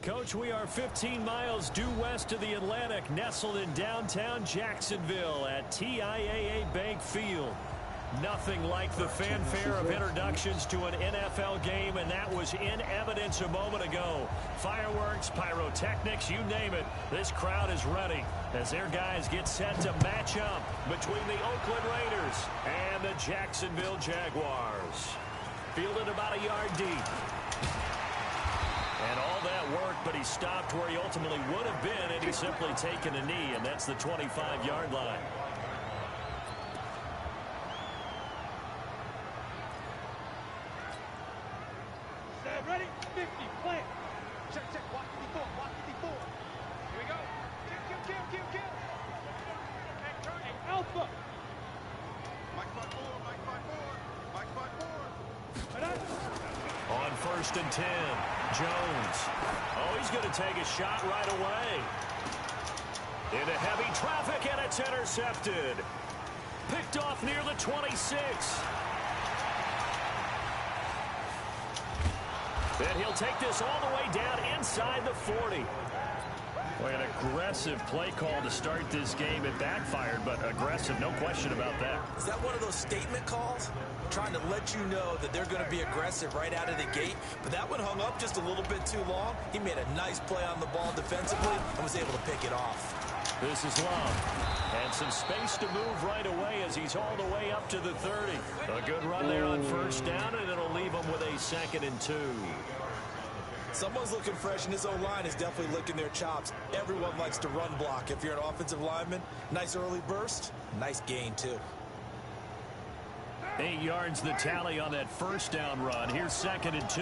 Coach, we are 15 miles due west of the Atlantic, nestled in downtown Jacksonville at TIAA Bank Field. Nothing like the fanfare of introductions to an NFL game, and that was in evidence a moment ago. Fireworks, pyrotechnics, you name it. This crowd is ready as their guys get set to match up between the Oakland Raiders and the Jacksonville Jaguars. Fielded about a yard deep. And all that work, but he stopped where he ultimately would have been, and he's simply taken a knee, and that's the 25-yard line. Ready? 50, plant. Check, walk 54, walk 54. Here we go. Kill. Hey, Alpha. Mike 5-4. On 1st and 10, Jones. Oh, he's going to take a shot right away. Into heavy traffic, and it's intercepted. Picked off near the 26. And he'll take this all the way down inside the 40. Boy, an aggressive play call to start this game. It backfired, but aggressive, no question about that. Is that one of those statement calls? Trying to let you know that they're going to be aggressive right out of the gate. But that one hung up just a little bit too long. He made a nice play on the ball defensively and was able to pick it off. This is Love. And some space to move right away as he's all the way up to the 30. A good run there on 1st down, and it'll leave him with a 2nd and 2. Someone's looking fresh, and his O-line is definitely licking their chops. Everyone likes to run block. If you're an offensive lineman, nice early burst, nice gain, too. 8 yards the tally on that 1st down run. Here's 2nd and 2.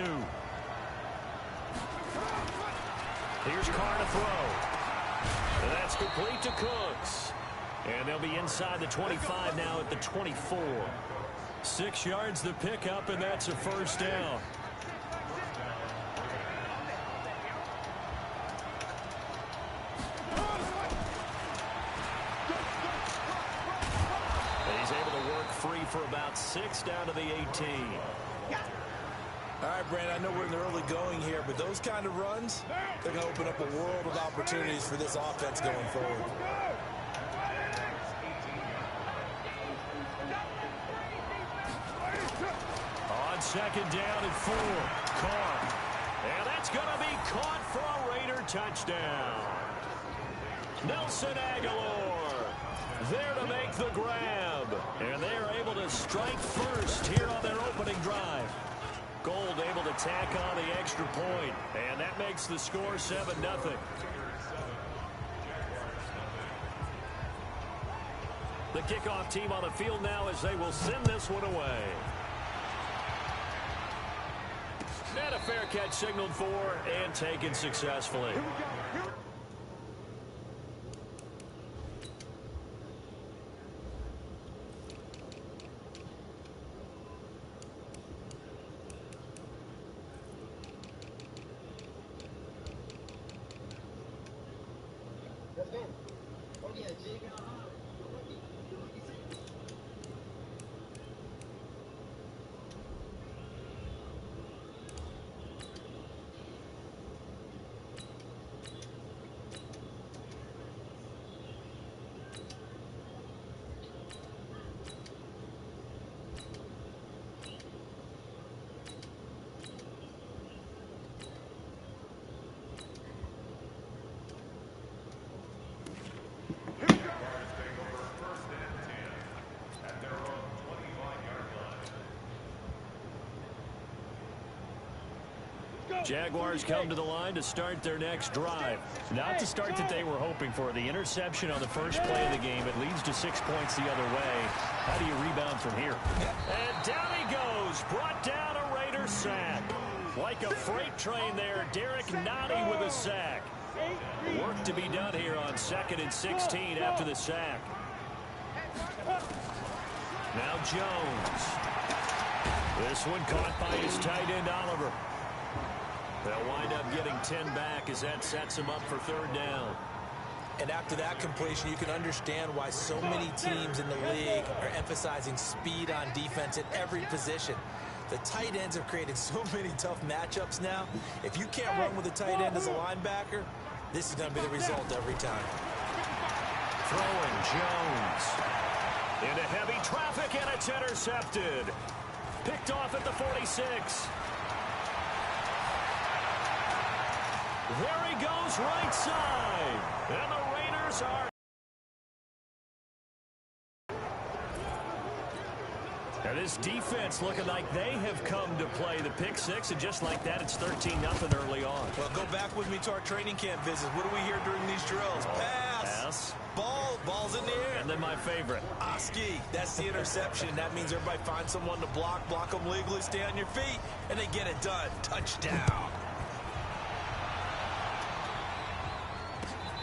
Here's Carr to throw. That's complete to Cooks. And they'll be inside the 25 now at the 24. 6 yards the pickup, and that's a 1st down. And he's able to work free for about 6 down to the 18. All right, Brandon, I know we're in the early going here, but those kind of runs, they're going to open up a world of opportunities for this offense going forward. On 2nd down and 4, Carr. And that's going to be caught for a Raider touchdown. Nelson Aguilar there to make the grab. And they are able to strike first here on their opening drive. Gold able to tack on the extra point, and that makes the score 7-0. The kickoff team on the field now as they will send this one away. And a fair catch signaled for and taken successfully. Jaguars come to the line to start their next drive. Not the start that they were hoping for. The interception on the first play of the game. It leads to 6 points the other way. How do you rebound from here? And down he goes. Brought down a Raider sack. Like a freight train there. Derek Nottie with a sack. Work to be done here on 2nd and 16 after the sack. Now Jones. This one caught by his tight end Oliver. They'll wind up getting 10 back as that sets them up for 3rd down. And after that completion, you can understand why so many teams in the league are emphasizing speed on defense at every position. The tight ends have created so many tough matchups now. If you can't run with a tight end as a linebacker, this is going to be the result every time. Throwing Jones. Into heavy traffic, and it's intercepted. Picked off at the 46. There he goes, right side. And the Raiders are... Now this defense looking like they have come to play the pick six, and just like that, it's 13-0 early on. Well, go back with me to our training camp visits. What do we hear during these drills? Pass. Ball's in the air. And then my favorite. Oski, that's the interception. That means everybody finds someone to block them legally, stay on your feet, and they get it done. Touchdown.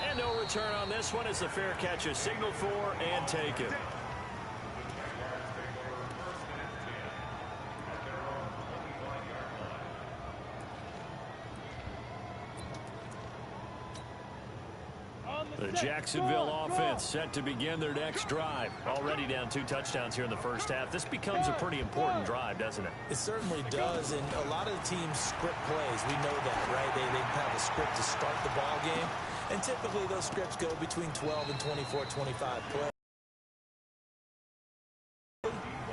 And no return on this one as the fair catch is signaled for and taken. The Jacksonville offense set to begin their next drive. Already down 2 touchdowns here in the first half. This becomes a pretty important drive, doesn't it? It certainly does, and a lot of the teams script plays. We know that, right? They have a script to start the ball game, and typically those scripts go between 12 and 24, 25 plays.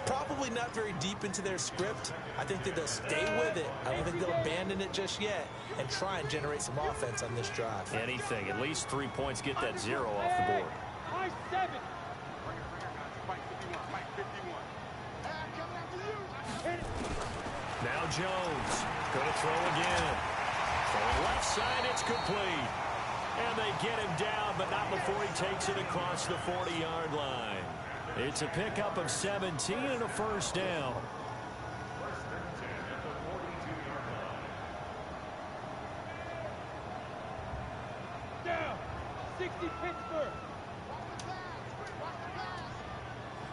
Probably not very deep into their script. I think that they'll stay with it. I don't think they'll abandon it just yet and try and generate some offense on this drive. Anything. At least 3 points. Get that 0 off the board. High 7. Now Jones. Going to throw again. From left side, it's complete. And they get him down, but not before he takes it across the 40-yard line. It's a pickup of 17 and a first down. Down. 60 Pittsburgh.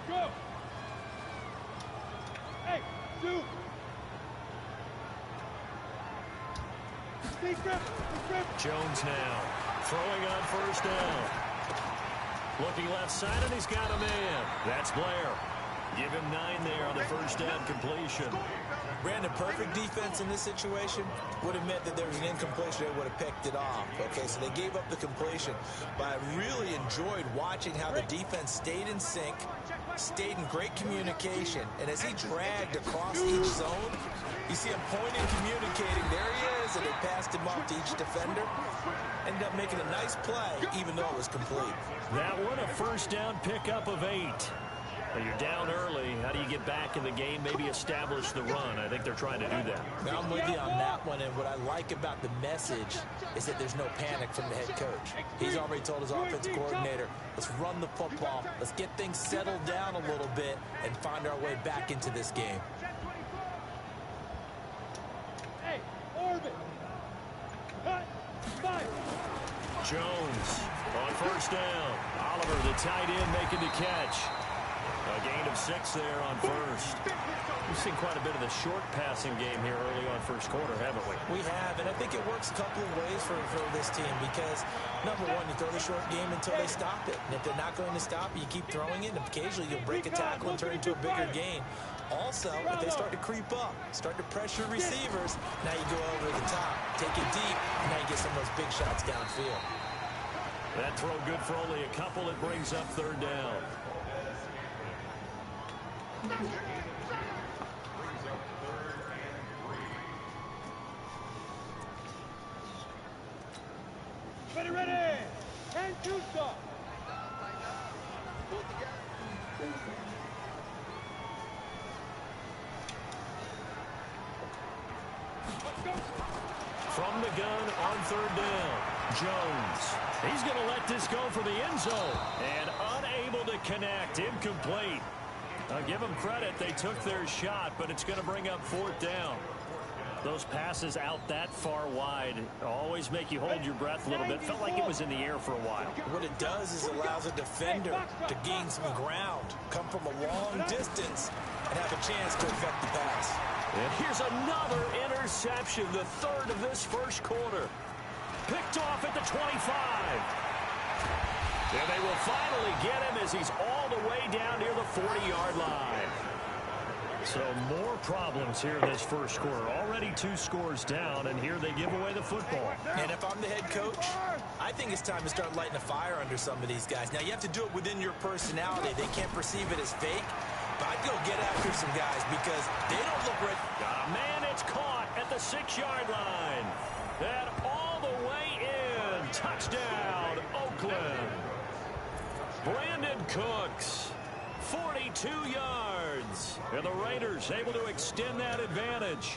Go. Hey, Duke. Jones now throwing on first down. Looking left side, and he's got a man. That's Blair. Give him 9 there on the first down completion. Brandon, perfect defense in this situation would have meant that there was an incompletion. They would have picked it off. Okay, so they gave up the completion. But I really enjoyed watching how the defense stayed in sync, stayed in great communication. And as he dragged across each zone, you see him pointing, communicating. There he is, and they passed him off to each defender. Ended up making a nice play, even though it was complete. That one a first down pickup of 8. Well, you're down early. How do you get back in the game? Maybe establish the run. I think they're trying to do that. Now, I'm with you on that one, and what I like about the message is that there's no panic from the head coach. He's already told his offensive coordinator, let's run the football, let's get things settled down a little bit, and find our way back into this game. Hey, Orbit. Cut. 5. Jones on first down. Oliver, the tight end, making the catch. A gain of 6 there on first. We've seen quite a bit of the short passing game here early on first quarter, haven't we? We have, and I think it works a couple of ways for this team because, number one, you throw the short game until they stop it. And if they're not going to stop it, you keep throwing it, and occasionally you'll break a tackle and turn it into a bigger gain. Also, if they start to creep up, start to pressure receivers, now you go over the top, take it deep, and now you get some of those big shots downfield. That throw good for only a couple. It brings up third down. Ready. And two-stop. From the gun on third down, Jones. He's going to let this go for the end zone. And unable to connect. Incomplete. I'll give them credit. They took their shot, but it's going to bring up fourth down. Those passes out that far wide always make you hold your breath a little bit. Felt like it was in the air for a while. What it does is allows a defender to gain some ground, come from a long distance, and have a chance to affect the pass. And here's another interception, the third of this first quarter. Picked off at the 25. And they will finally get him as he's all the way down near the 40-yard line. So more problems here in this first quarter. Already 2 scores down, and here they give away the football. And if I'm the head coach, I think it's time to start lighting a fire under some of these guys. Now, you have to do it within your personality. They can't perceive it as fake. But I'd go get after some guys because they don't look right. Got a man, it's caught at the 6-yard line. And all the way in. Touchdown, Oakland. Brandon Cooks, 42 yards. And the Raiders able to extend that advantage.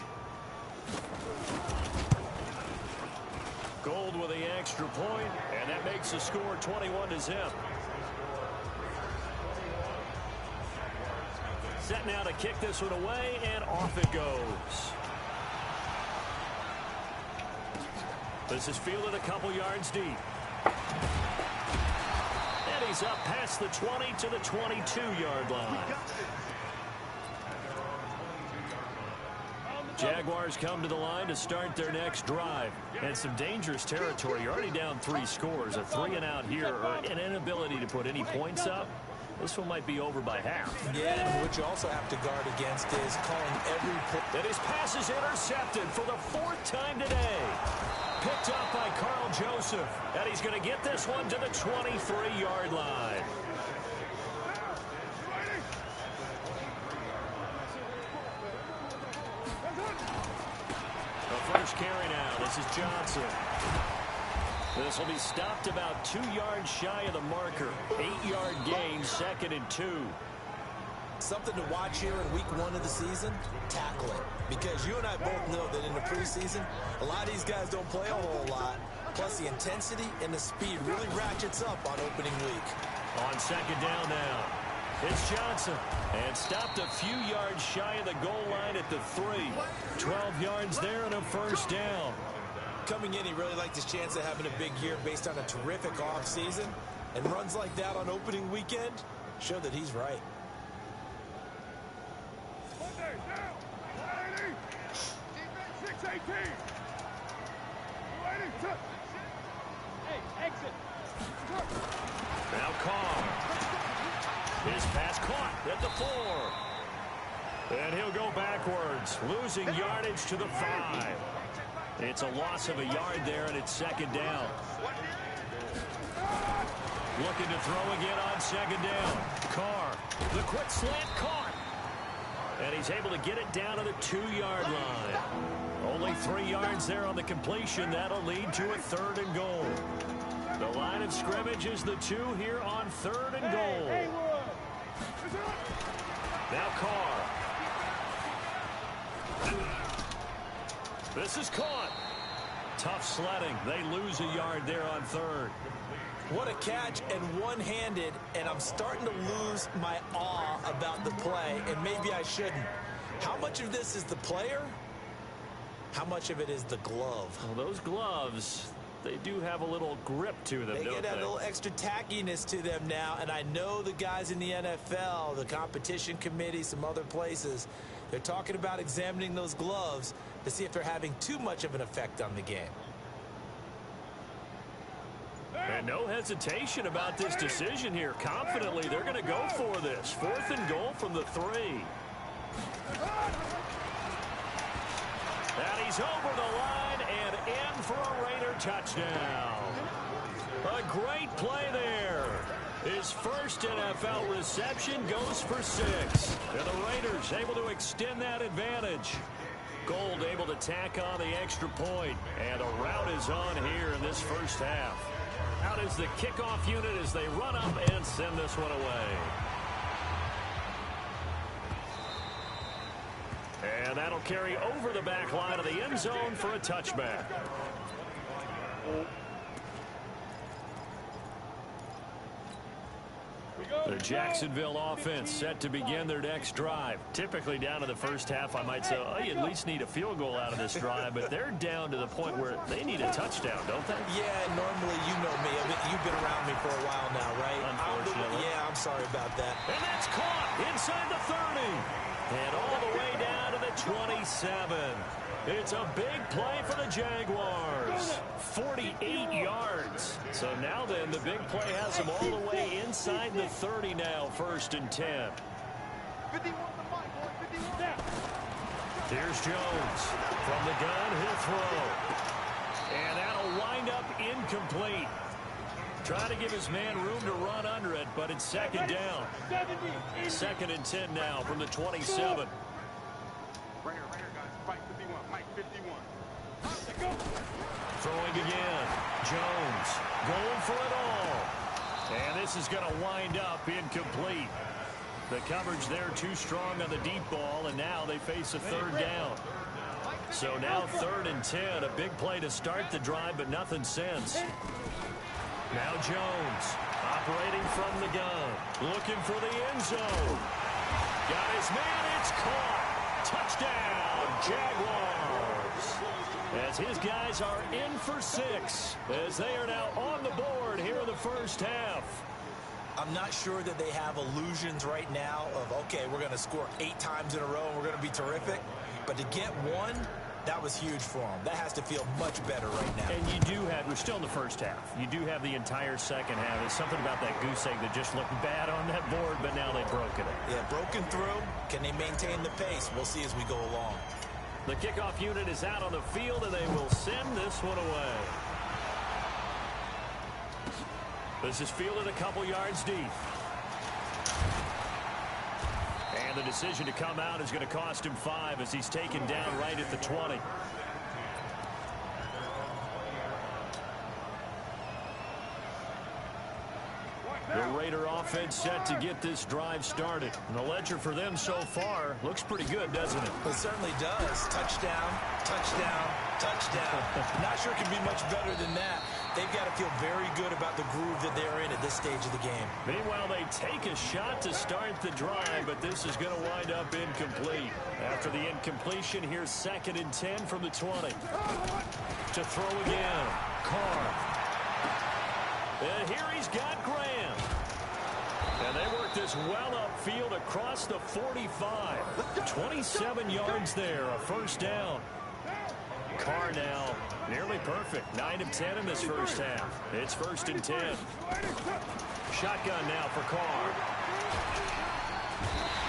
Gold with the extra point, and that makes the score 21-0. Set now to kick this one away, and off it goes. This is fielded a couple yards deep. And he's up past the 20 to the 22-yard line. Jaguars come to the line to start their next drive. And some dangerous territory. You're already down 3 scores. A 3-and-out here, or an inability to put any points up. This one might be over by half. Yeah, and what you also have to guard against is calling every play. And his pass is intercepted for the 4th time today. Picked up by Carl Joseph. And he's going to get this one to the 23-yard line. The first carry now. This is Johnson. This will be stopped about 2 yards shy of the marker. 8-yard gain, 2nd and 2. Something to watch here in week 1 of the season, tackling. Because you and I both know that in the preseason, a lot of these guys don't play a whole lot. Plus the intensity and the speed really ratchets up on opening week. On 2nd down now, it's Johnson. And stopped a few yards shy of the goal line at the 3. 12 yards there and a first down. Coming in, he really liked his chance of having a big year based on a terrific offseason. And runs like that on opening weekend show that he's right. Now Carr. His pass caught at the 4. And he'll go backwards, losing yardage to the 5. It's a loss of a yard there, and it's 2nd down. Looking to throw again on 2nd down. Carr, the quick slant caught. And he's able to get it down to the 2-yard line. Only 3 yards there on the completion. That'll lead to a 3rd and goal. The line of scrimmage is the 2 here on 3rd and goal. Now Carr. This is caught. Tough sledding. They lose a yard there on 3rd. What a catch, and one-handed, and I'm starting to lose my awe about the play, and maybe I shouldn't. How much of this is the player? How much of it is the glove? Well, those gloves, they do have a little grip to them, They don't get they? a little extra tackiness to them now, and I know the guys in the NFL, the competition committee, some other places, they're talking about examining those gloves to see if they're having too much of an effect on the game. And no hesitation about this decision here. Confidently, they're going to go for this. 4th and goal from the 3. And he's over the line and in for a Raider touchdown. A great play there. His first NFL reception goes for 6. And the Raiders able to extend that advantage. Gold able to tack on the extra point. And a rout is on here in this first half. Out is the kickoff unit as they run up and send this one away. And that'll carry over the back line of the end zone for a touchback. The Jacksonville offense set to begin their next drive. Typically down to the first half, I might say, oh, you at least need a field goal out of this drive, but they're down to the point where they need a touchdown, don't they? Yeah, normally you know me. You've been around me for a while now, right? Unfortunately. I'm sorry about that. And that's caught inside the 30. And all the way down to the 27. It's a big play for the Jaguars. 48 yards. So now then, the big play has them all the way inside the 30 now, 1st and 10. 51 to 5, boy, 51. Here's Jones. From the gun, he'll throw. And that'll wind up incomplete. Trying to give his man room to run under it, but it's second down. 2nd and 10 now from the 27. Right here, guys. Mike 51. Mike 51. Throwing again. Jones going for it all. And this is going to wind up incomplete. The coverage there too strong on the deep ball, and now they face a 3rd down. So now 3rd and 10. A big play to start the drive, but nothing since. Now Jones operating from the gun. Looking for the end zone. Got his man. It's caught. Touchdown, Jaguars. As his guys are in for 6. As they are now on the board here in the first half. I'm not sure that they have illusions right now of, okay, we're going to score 8 times in a row and we're going to be terrific. But to get 1, that was huge for them. That has to feel much better right now. And you do have, we're still in the first half. You do have the entire second half. There's something about that goose egg that just looked bad on that board, but now they've broken it. Yeah, broken through. Can they maintain the pace? We'll see as we go along. The kickoff unit is out on the field, and they will send this one away. This is fielded a couple yards deep. And the decision to come out is going to cost him 5 as he's taken down right at the 20. The Raider offense set to get this drive started. And the ledger for them so far looks pretty good, doesn't it? It certainly does. Touchdown, touchdown, touchdown. Not sure it can be much better than that. They've got to feel very good about the groove that they're in at this stage of the game. Meanwhile, they take a shot to start the drive, but this is going to wind up incomplete. After the incompletion, here's 2nd and 10 from the 20. To throw again. Carr. And here he's got Graham. And they work this well upfield across the 45. 27 yards there, a first down. Carr now nearly perfect. 9 of 10 in this first half. It's 1st and 10. Shotgun now for Carr.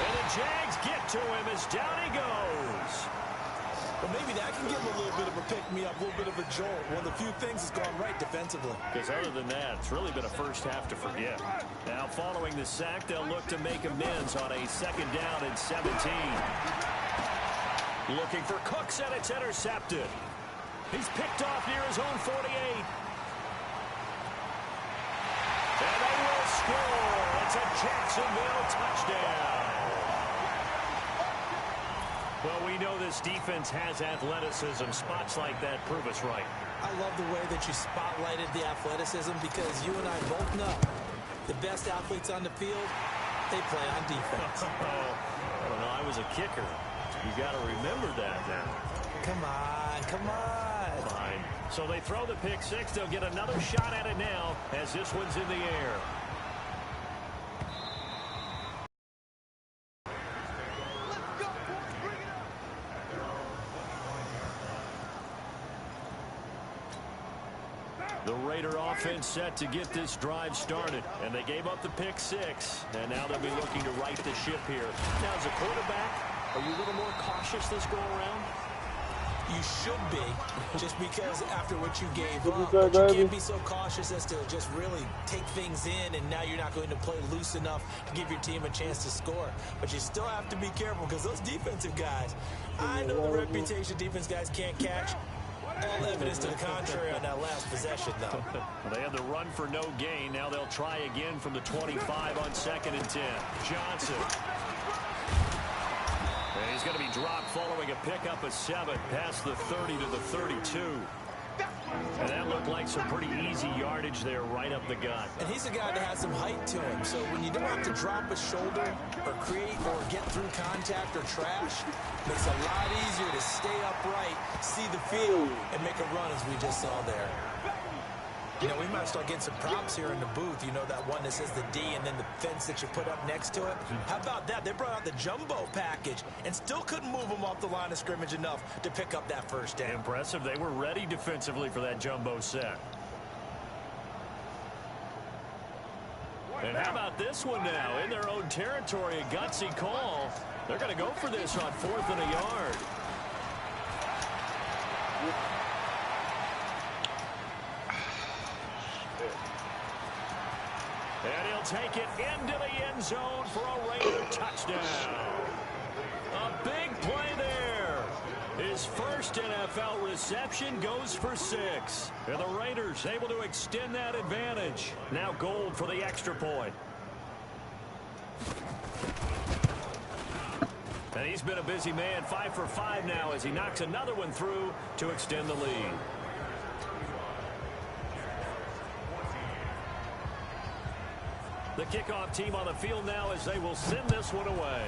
And the Jags get to him as down he goes. But maybe that can give him a little bit of a pick-me-up, a little bit of a jolt. One of the few things that's gone right defensively. Because other than that, it's really been a first half to forget. Now, following the sack, they'll look to make amends on a 2nd down and 17. Looking for Cooks, and it's intercepted. He's picked off near his own 48. And they will score. It's a Jacksonville touchdown. Well, we know this defense has athleticism. Spots like that prove us right. I love the way that you spotlighted the athleticism because you and I both know the best athletes on the field, they play on defense. I don't know. I was a kicker. You got to remember that now. Come on, come on. Fine. So they throw the pick 6. They'll get another shot at it now as this one's in the air. The Raider offense set to get this drive started, and they gave up the pick 6, and now they'll be looking to right the ship here. Now, as a quarterback, are you a little more cautious this go around? You should be, just because after what you gave up, but you can't be so cautious as to just really take things in, and now you're not going to play loose enough to give your team a chance to score. But you still have to be careful because those defensive guys, I know the reputation defense guys can't catch. All evidence to the contrary on that last possession, though. They had the run for no gain. Now they'll try again from the 25 on 2nd and 10. Johnson. And he's going to be dropped following a pickup of 7 past the 30 to the 32. And that looked like some pretty easy yardage there right up the gut. And he's a guy that has some height to him. So when you don't have to drop a shoulder or create or get through contact or trash, it makes it a lot easier to stay upright, see the field, and make a run as we just saw there. You know, we might start getting some props here in the booth. You know, that one that says the D and then the fence that you put up next to it. How about that? They brought out the jumbo package and still couldn't move them off the line of scrimmage enough to pick up that first down. Impressive. They were ready defensively for that jumbo set. And how about this one now? In their own territory, a gutsy call. They're going to go for this on 4th and a yard. And he'll take it into the end zone for a Raider touchdown. A big play there. His first NFL reception goes for 6. And the Raiders able to extend that advantage. Now Gold for the extra point. And he's been a busy man, 5 for 5 now as he knocks another one through to extend the lead. The kickoff team on the field now as they will send this one away.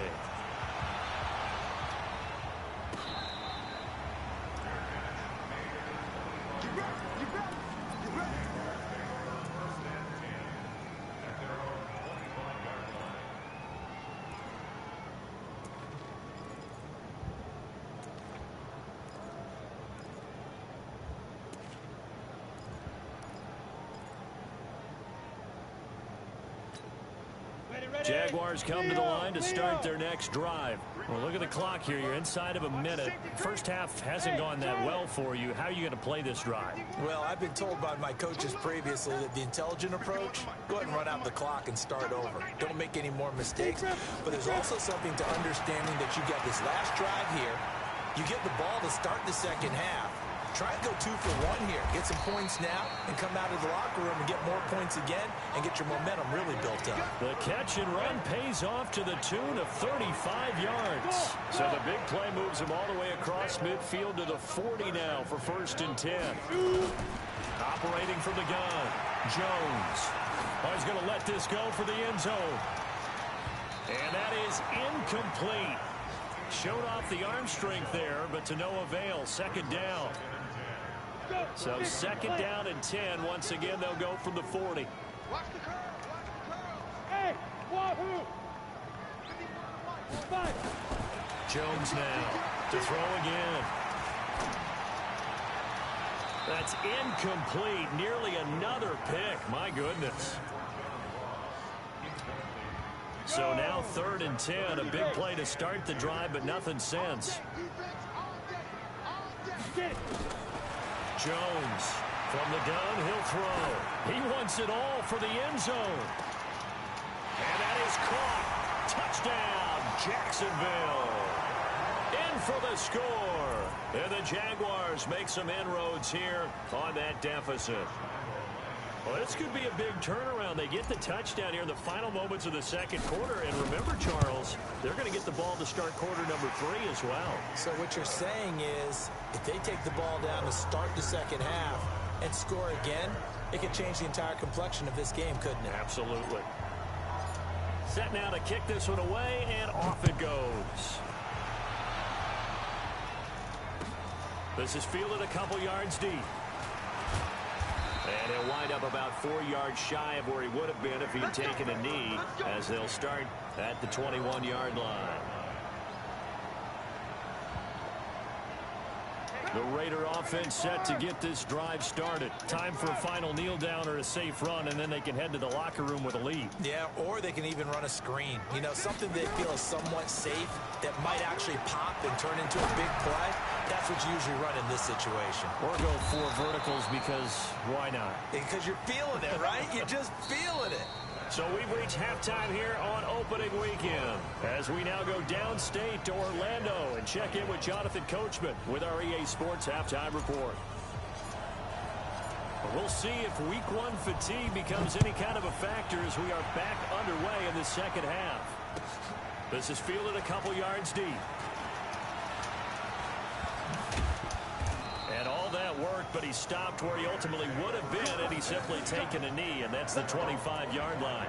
Jaguars come to the line to start their next drive. Well, look at the clock here. You're inside of a minute. First half hasn't gone that well for you. How are you going to play this drive? Well, I've been told by my coaches previously that the intelligent approach, go ahead and run out the clock and start over. Don't make any more mistakes. But there's also something to understanding that you got this last drive here. You get the ball to start the second half. Try and go 2 for 1 here. Get some points now and come out of the locker room and get more points again and get your momentum really built up. The catch and run pays off to the tune of 35 yards. So the big play moves him all the way across midfield to the 40 now for 1st and 10. Operating from the gun, Jones. Oh, he's going to let this go for the end zone. And that is incomplete. Showed off the arm strength there, but to no avail. 2nd down. So 2nd down and 10. Once again, they'll go from the 40. Watch the curl. Watch the curl. Hey, Wahoo! Jones now to throw again. That's incomplete. Nearly another pick. My goodness. So now 3rd and 10. A big play to start the drive, but nothing since. Jones from the gun, he'll throw. He wants it all for the end zone. And that is caught. Touchdown, Jacksonville. In for the score. And the Jaguars make some inroads here on that deficit. Well, this could be a big turnaround. They get the touchdown here in the final moments of the 2nd quarter. And remember, Charles, they're going to get the ball to start quarter number 3 as well. So what you're saying is if they take the ball down to start the 2nd half and score again, it could change the entire complexion of this game, couldn't it? Absolutely. Set now to kick this one away, and off it goes. This is fielded a couple yards deep. And he'll wind up about 4 yards shy of where he would have been if he had taken a knee, as they'll start at the 21-yard line. The Raider offense set to get this drive started. Time for a final kneel down or a safe run, and then they can head to the locker room with a lead. Yeah, or they can even run a screen. You know, something they feel is somewhat safe that might actually pop and turn into a big play. That's what you usually run in this situation. Or go 4 verticals because why not? Because you're feeling it, right? You're just feeling it. So we've reached halftime here on opening weekend as we now go downstate to Orlando and check in with Jonathan Coachman with our EA Sports Halftime Report. We'll see if Week 1 fatigue becomes any kind of a factor as we are back underway in the 2nd half. This is fielded a couple yards deep. And all that worked, but he stopped where he ultimately would have been, and he's simply taken a knee, and that's the 25-yard line.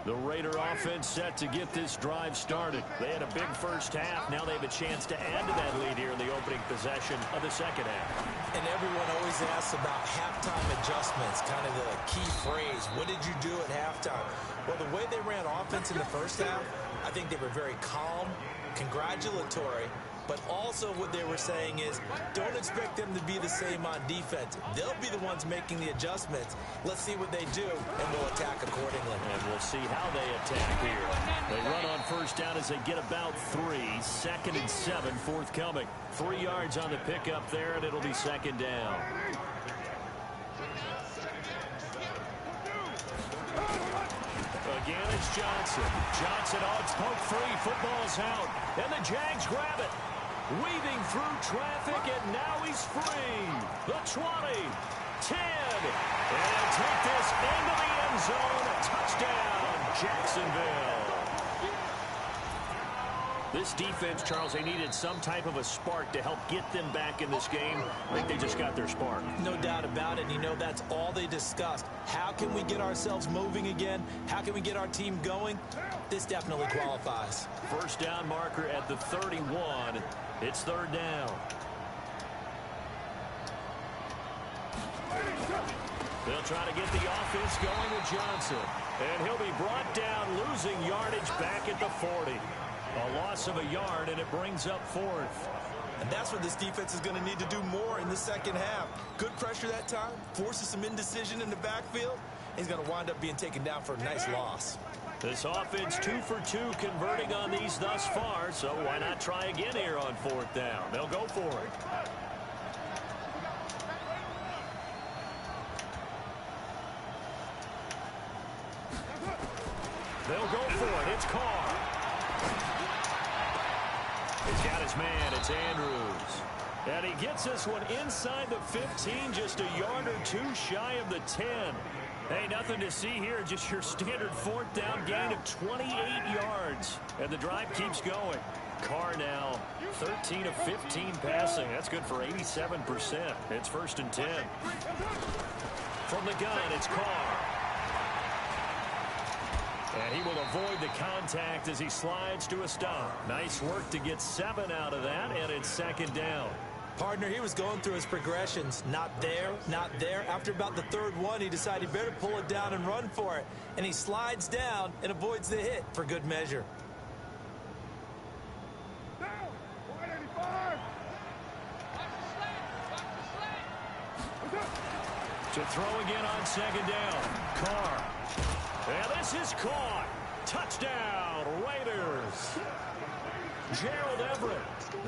The Raider offense set to get this drive started. They had a big first half. Now they have a chance to add to that lead here in the opening possession of the 2nd half. And everyone always asks about halftime adjustments, kind of the key phrase. What did you do at halftime? Well, the way they ran offense in the first half, I think they were very calm, congratulatory, But also what they were saying is, don't expect them to be the same on defense. They'll be the ones making the adjustments. Let's see what they do, and we'll attack accordingly. And we'll see how they attack here. They run on first down as they get about 3. 2nd and 7 forthcoming. 3 yards on the pickup there, and it'll be 2nd down. Again, it's Johnson. Johnson, it's poked free. Football's out. And the Jags grab it. Weaving through traffic, and now he's free. The 20, 10. And take this into the end zone. Touchdown, Jacksonville. This defense, Charles, they needed some type of a spark to help get them back in this game. I think they just got their spark. No doubt about it. You know, that's all they discussed. How can we get ourselves moving again? How can we get our team going? This definitely qualifies. First down marker at the 31. It's 3rd down. They'll try to get the offense going with Johnson. And he'll be brought down, losing yardage back at the 40. A loss of a yard, and it brings up 4th. And that's what this defense is going to need to do more in the second half. Good pressure that time, forces some indecision in the backfield. He's going to wind up being taken down for a nice loss. This offense 2 for 2 converting on these thus far, so why not try again here on 4th down? They'll go for it. They'll go for it. It's Carr. He's got his man. It's Andrews. And he gets this one inside the 15, just a yard or 2 shy of the 10. Hey, nothing to see here, just your standard 4th down gain of 28 yards. And the drive keeps going. Carr now 13 of 15 passing. That's good for 87%. It's 1st and 10. From the gun, it's Carr. And he will avoid the contact as he slides to a stop. Nice work to get 7 out of that, and it's 2nd down. Partner, he was going through his progressions. Not there, not there. After about the 3rd one, he decided he better pull it down and run for it. And he slides down and avoids the hit for good measure. Down, 185. To throw again on 2nd down. Carr. And this is caught. Touchdown, Raiders. Gerald Everett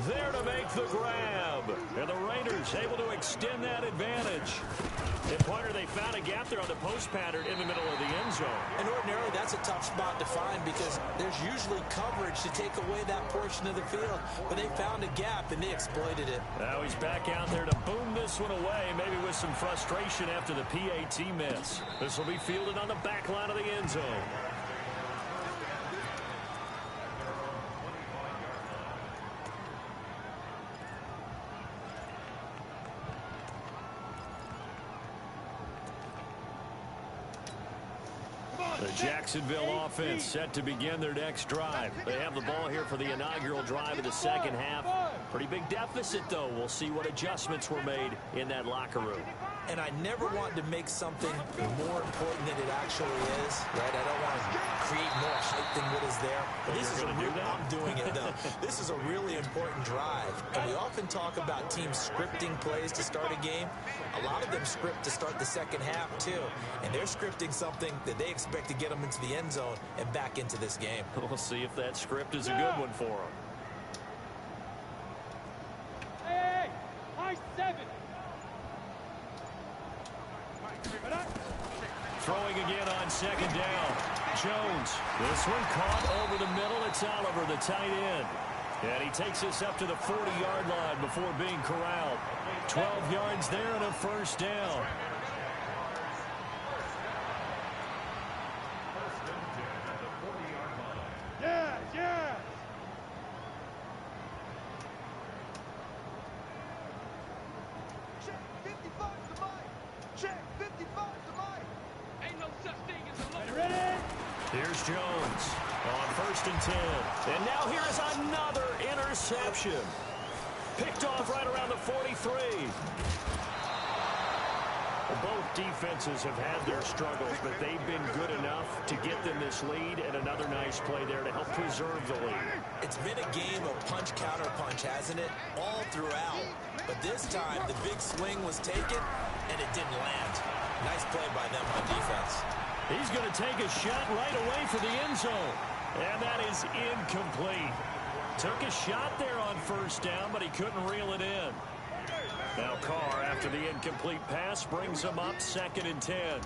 there to make the grab. And the Raiders able to extend that advantage. And partner, they found a gap there on the post pattern in the middle of the end zone. And ordinarily, that's a tough spot to find because there's usually coverage to take away that portion of the field. But they found a gap, and they exploited it. Now he's back out there to boom this one away, maybe with some frustration after the PAT miss. This will be fielded on the back line of the end zone. The Jacksonville offense set to begin their next drive. They have the ball here for the inaugural drive of the second half. Pretty big deficit, though. We'll see what adjustments were made in that locker room. And I never want to make something more important than it actually is, right? I don't want to create more hype than what is there. But this is I'm doing it, though. This is a really important drive. And we often talk about teams scripting plays to start a game. A lot of them script to start the second half, too. And they're scripting something that they expect to get them into the end zone and back into this game. We'll see if that script is a good one for them. Hey, high 7. Throwing again on second down. Jones. This one caught over the middle. It's Oliver, the tight end. And he takes us up to the 40-yard line before being corralled. 12 yards there and a first down. Yes, yes. Check 55 to mine. Check 55 to mine. Ain't no such thing as a low. Ready? Here's Jones on 1st and 10. And now here is another interception. Picked off right around the 43. Both defenses have had their struggles, but they've been good enough to get them this lead, and another nice play there to help preserve the lead. It's been a game of punch-counter-punch, hasn't it? All throughout. But this time, the big swing was taken, and it didn't land. Nice play by them on defense. He's going to take a shot right away for the end zone. And that is incomplete. Took a shot there on first down, but he couldn't reel it in. Now Carr, after the incomplete pass, brings him up 2nd and 10.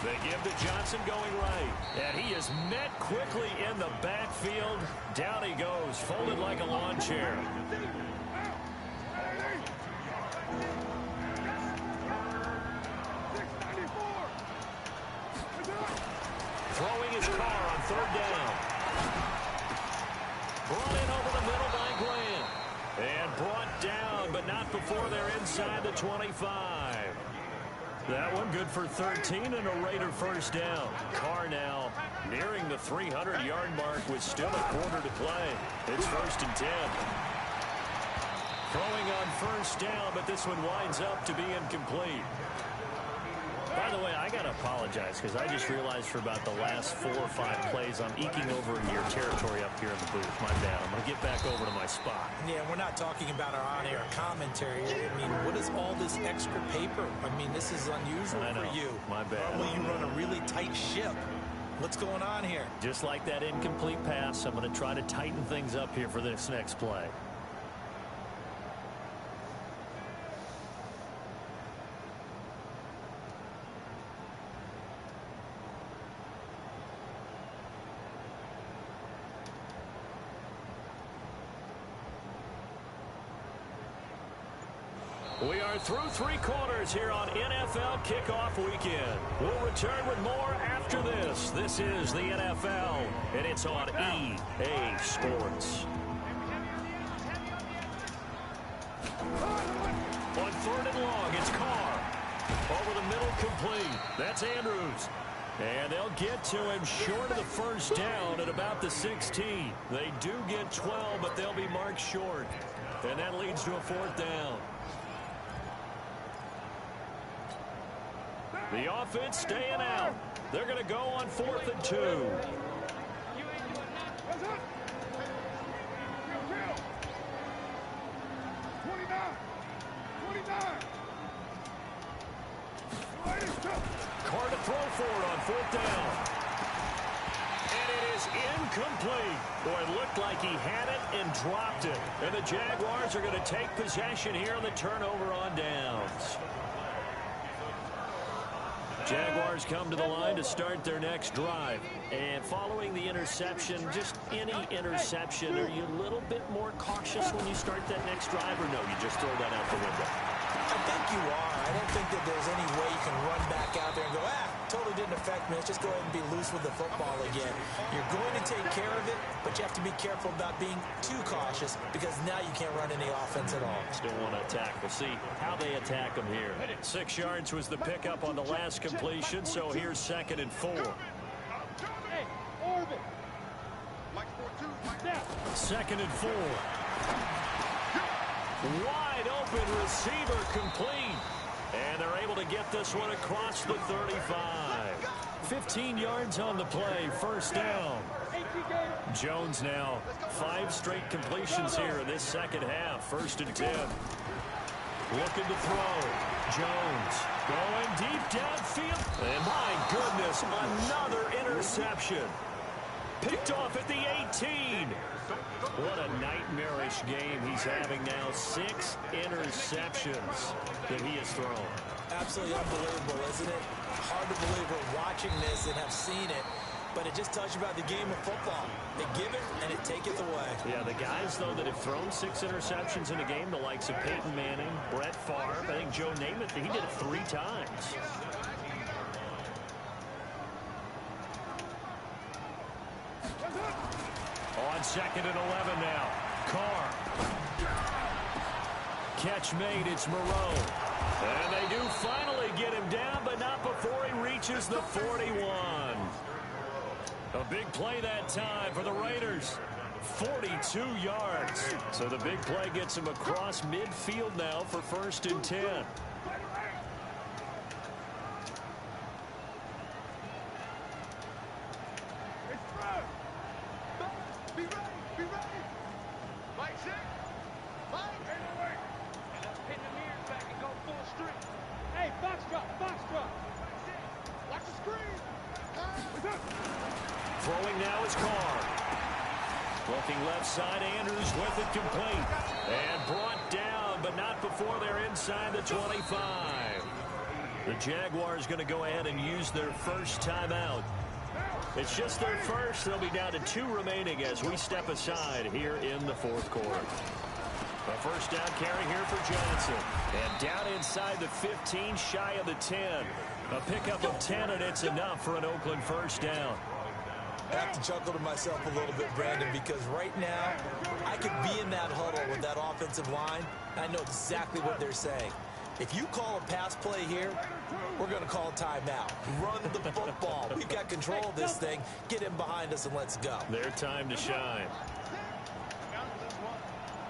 They give to Johnson going right. And he is met quickly in the backfield. Down he goes, folded like a lawn chair. Throwing his Carr on 3rd down. Brought in over the middle by Glenn. And brought down, but not before they're inside the 25. That one good for 13 and a Raider first down. Carr now nearing the 300-yard mark with still a quarter to play. It's 1st and 10. Throwing on first down, but this one winds up to be incomplete. By the way, I got to apologize because I just realized for about the last 4 or 5 plays I'm eking over in your territory up here in the booth. My bad. I'm going to get back over to my spot. Yeah, we're not talking about our on-air commentary. I mean, what is all this extra paper? I mean, this is unusual for you. My bad. Normally you run a really tight ship. What's going on here? Just like that incomplete pass, I'm going to try to tighten things up here for this next play. We are through 3 quarters here on NFL Kickoff Weekend. We'll return with more after this. This is the NFL, and it's on EA Sports. On 3rd and long, it's Carr. Over the middle, complete. That's Andrews. And they'll get to him short of the first down at about the 16. They do get 12, but they'll be marked short. And that leads to a 4th down. The offense staying out. They're going to go on 4th and 2. 29. 29. Carr to throw for it on 4th down. And it is incomplete. Boy, it looked like he had it and dropped it. And the Jaguars are going to take possession here on the turnover on downs. Jaguars come to the line to start their next drive. And following the interception, just any interception, are you a little bit more cautious when you start that next drive, or no, you just throw that out the window? I think you are. I don't think that there's any way you can run back out there and go, totally didn't affect me. Let's just go ahead and be loose with the football again. You're going to take care of it, but you have to be careful about being too cautious because now you can't run any offense at all. Still want to attack. We'll see how they attack them here. 6 yards was the pickup on the last completion, so here's 2nd and 4. Hey, orbit. Mike 4-2. 2nd and 4. Wide open receiver complete. And they're able to get this one across the 35. 15 yards on the play, first down. Jones now 5 straight completions here in this second half. 1st and 10. Looking to throw. Jones going deep downfield. And my goodness, another interception. Picked off at the 18. What a nightmarish game he's having now. 6 interceptions that he has thrown. Absolutely unbelievable, isn't it? Hard to believe we're watching this and have seen it, but it just tells you about the game of football. They give it and it taketh away. Yeah, the guys, though, that have thrown 6 interceptions in a game, the likes of Peyton Manning, Brett Favre, I think Joe Namath, he did it 3 times. On 2nd and 11 now. Carr. Catch made. It's Moreau. And they do finally get him down, but not before he reaches the 41. A big play that time for the Raiders. 42 yards. So the big play gets him across midfield now for 1st and 10. Throwing now is Carr. Looking left side, Andrews with it complete. And brought down, but not before they're inside the 25. The Jaguars going to go ahead and use their first timeout. It's just their first. They'll be down to 2 remaining as we step aside here in the fourth quarter. A first down carry here for Johnson. And down inside the 15, shy of the 10. A pickup of 10, and it's enough for an Oakland first down. I have to chuckle to myself a little bit, Brandon, because right now I could be in that huddle with that offensive line. I know exactly what they're saying. If you call a pass play here, we're going to call timeout. Run the football. We've got control of this thing. Get him behind us and let's go. Their time to shine.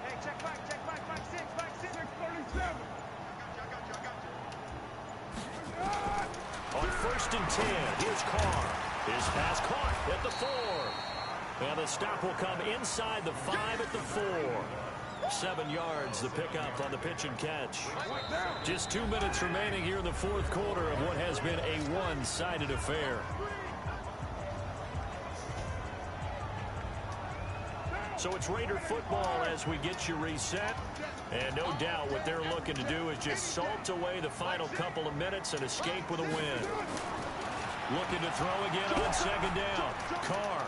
Hey, check back, 637. On first and 10, here's Carr. His pass caught at the 4. And the stop will come inside the 5 at the 4. 7 yards, the pickup on the pitch and catch. Just 2 minutes remaining here in the fourth quarter of what has been a one-sided affair. So it's Raider football as we get you reset. And no doubt what they're looking to do is just salt away the final couple of minutes and escape with a win. Looking to throw again on second down. Carr.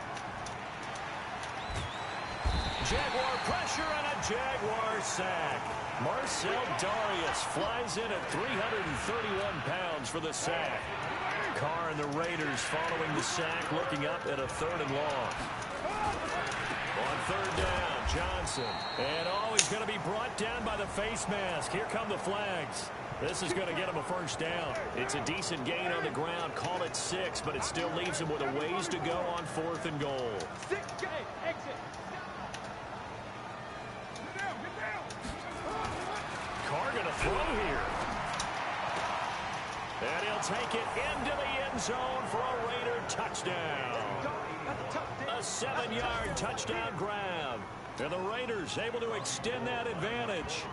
Jaguar pressure and a Jaguar sack. Marcel Darius flies in at 331 pounds for the sack. Carr and the Raiders following the sack, looking up at a 3rd and long. On third down, Johnson. And he's going to be brought down by the face mask. Here come the flags. This is going to get him a first down. It's a decent gain on the ground. Call it 6, but it still leaves him with a ways to go on 4th and goal. 6, exit. Carr going to throw here. And he'll take it into the end zone for a Raider touchdown. A 7-yard touchdown grab. And the Raiders able to extend that advantage.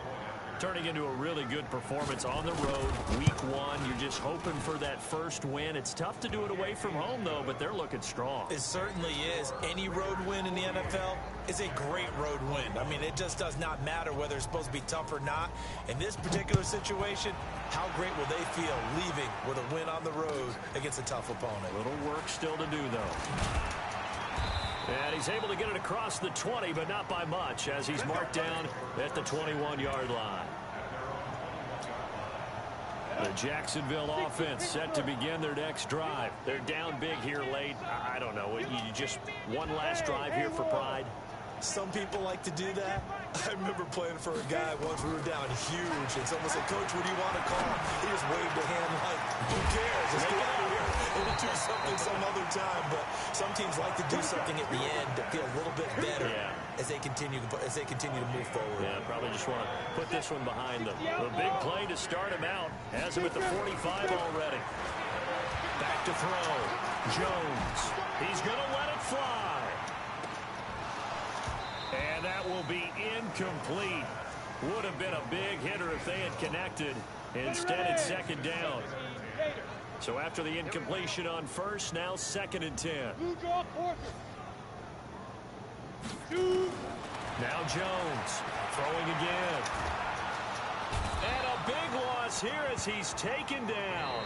Turning into a really good performance on the road. Week 1, you're just hoping for that first win. It's tough to do it away from home, though, but they're looking strong. It certainly is. Any road win in the NFL is a great road win. I mean, it just does not matter whether it's supposed to be tough or not. In this particular situation, how great will they feel leaving with a win on the road against a tough opponent? Little work still to do, though. And he's able to get it across the 20, but not by much, as he's marked down at the 21-yard line. The Jacksonville offense set to begin their next drive. They're down big here late. I don't know. You just one last drive here for pride. Some people like to do that. I remember playing for a guy once. We were down huge, and someone said, "Coach, what do you want to call?" He just waved a hand like, "Who cares? Let's get out of here. We'll do something some other time." But some teams like to do something at the end to feel a little bit better as they continue to move forward. Yeah, probably just want to put this one behind them. A big play to start him out. Has him at the 45 already. Back to throw. Jones. He's going to let it fly. And that will be incomplete. Would have been a big hitter if they had connected. Instead, it's second down. So after the incompletion on first, now 2nd and 10. Now Jones throwing again. And a big loss here as he's taken down.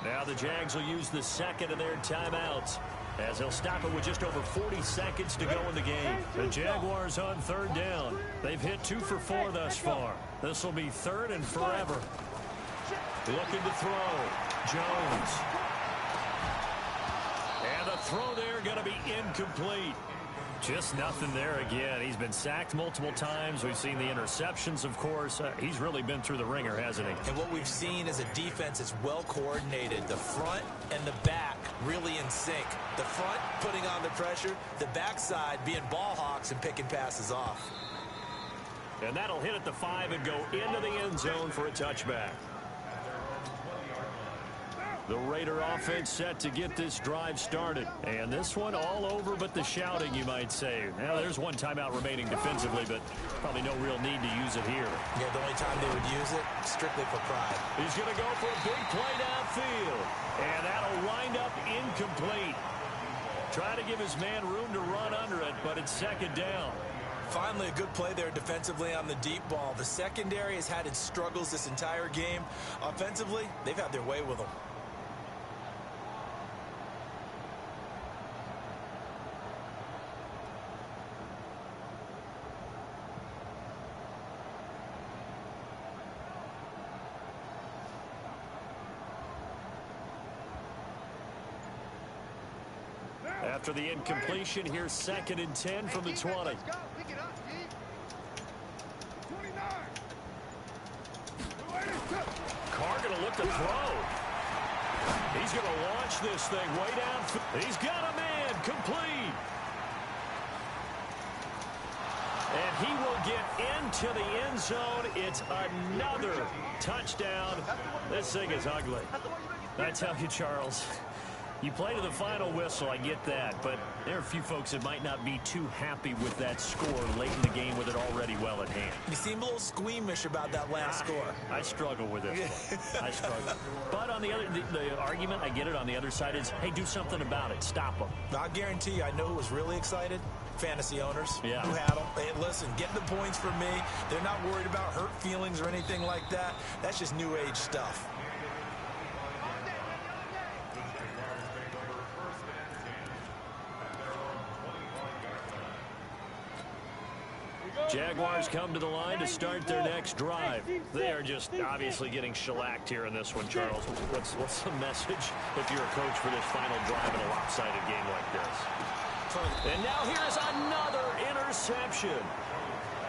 Now the Jags will use the second of their timeouts, as they'll stop it with just over 40 seconds to go in the game. The Jaguars on 3rd down. They've hit 2 for 4 thus far. This will be 3rd and forever. Looking to throw. Jones. And the throw there going to be incomplete. Just nothing there again. He's been sacked multiple times. We've seen the interceptions, of course. He's really been through the ringer, hasn't he? And what we've seen is a defense that's well coordinated. The front and the back really in sync. The front putting on the pressure, the backside being ball hawks and picking passes off. And that'll hit at the 5 and go into the end zone for a touchback. The Raider offense set to get this drive started. And this one all over but the shouting, you might say. Now, there's one timeout remaining defensively, but probably no real need to use it here. Yeah, the only time they would use it, strictly for pride. He's going to go for a big play downfield. And that'll wind up incomplete. Trying to give his man room to run under it, but it's second down. Finally, a good play there defensively on the deep ball. The secondary has had its struggles this entire game. Offensively, they've had their way with them. After the incompletion, here's 2nd and 10 from the 20. Let's go. Pick it up, D. 29. Carr going to look to throw. He's going to launch this thing way down. He's got a man complete. And he will get into the end zone. It's another touchdown. This thing is ugly. I tell you, Charles, you play to the final whistle, I get that, but there are a few folks that might not be too happy with that score late in the game with it already well at hand. You seem a little squeamish about that last score. I struggle with this one. I struggle. But on the other, the argument, I get it, on the other side is, hey, do something about it. Stop them. I guarantee you, I know who was really excited. Fantasy owners who Yeah. had them. Hey, listen, get the points for me. They're not worried about hurt feelings or anything like that. That's just new age stuff. Jaguars come to the line to start their next drive. They are just obviously getting shellacked here in this one, Charles. What's the message if you're a coach for this final drive in a lopsided game like this? And now here's another interception.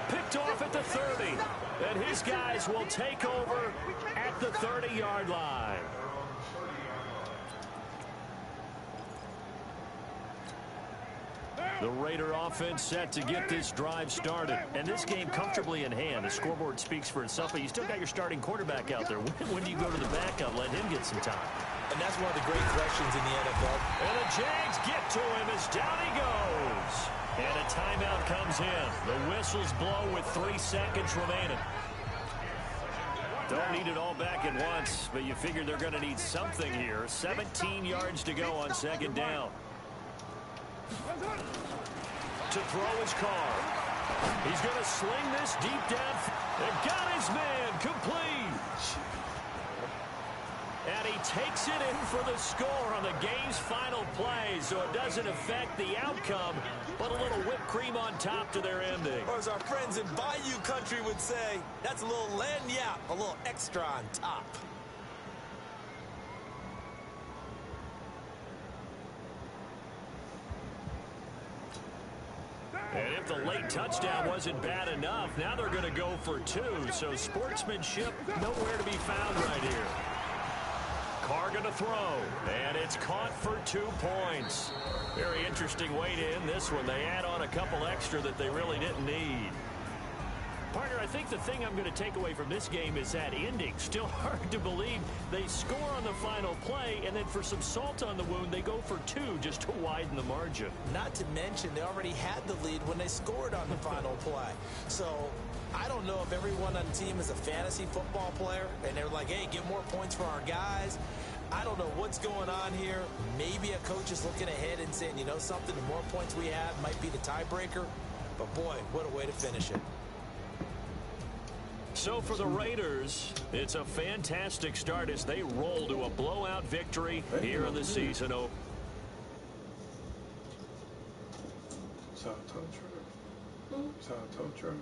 Picked off at the 30. And his guys will take over at the 30-yard line. The Raider offense set to get this drive started. And this game comfortably in hand. The scoreboard speaks for itself, but you still got your starting quarterback out there. When do you go to the backup? Let him get some time. And that's one of the great corrections in the NFL. And the Jags get to him as down he goes. And a timeout comes in. The whistles blow with 3 seconds remaining. Don't need it all back at once, but you figure they're going to need something here. 17 yards to go on second down. To throw his Carr. He's going to sling this deep down. And got his man complete. And he takes it in for the score on the game's final play, so it doesn't affect the outcome, but a little whipped cream on top to their ending. Or as our friends in Bayou Country would say, that's a little lagniappe, a little extra on top. And if the late touchdown wasn't bad enough, now they're going to go for 2. So sportsmanship nowhere to be found right here. Carr going to throw, and it's caught for 2 points. Very interesting way to end this one. They add on a couple extra that they really didn't need. Partner, I think the thing I'm going to take away from this game is that ending. Still hard to believe they score on the final play, and then for some salt on the wound, they go for 2 just to widen the margin. Not to mention, they already had the lead when they scored on the final play. So I don't know if everyone on the team is a fantasy football player, and they're like, hey, get more points for our guys. I don't know what's going on here. Maybe a coach is looking ahead and saying, you know something, the more points we have might be the tiebreaker. But boy, what a way to finish it. So for the Raiders, it's a fantastic start as they roll to a blowout victory here in the season opener. Shout out to Trevor.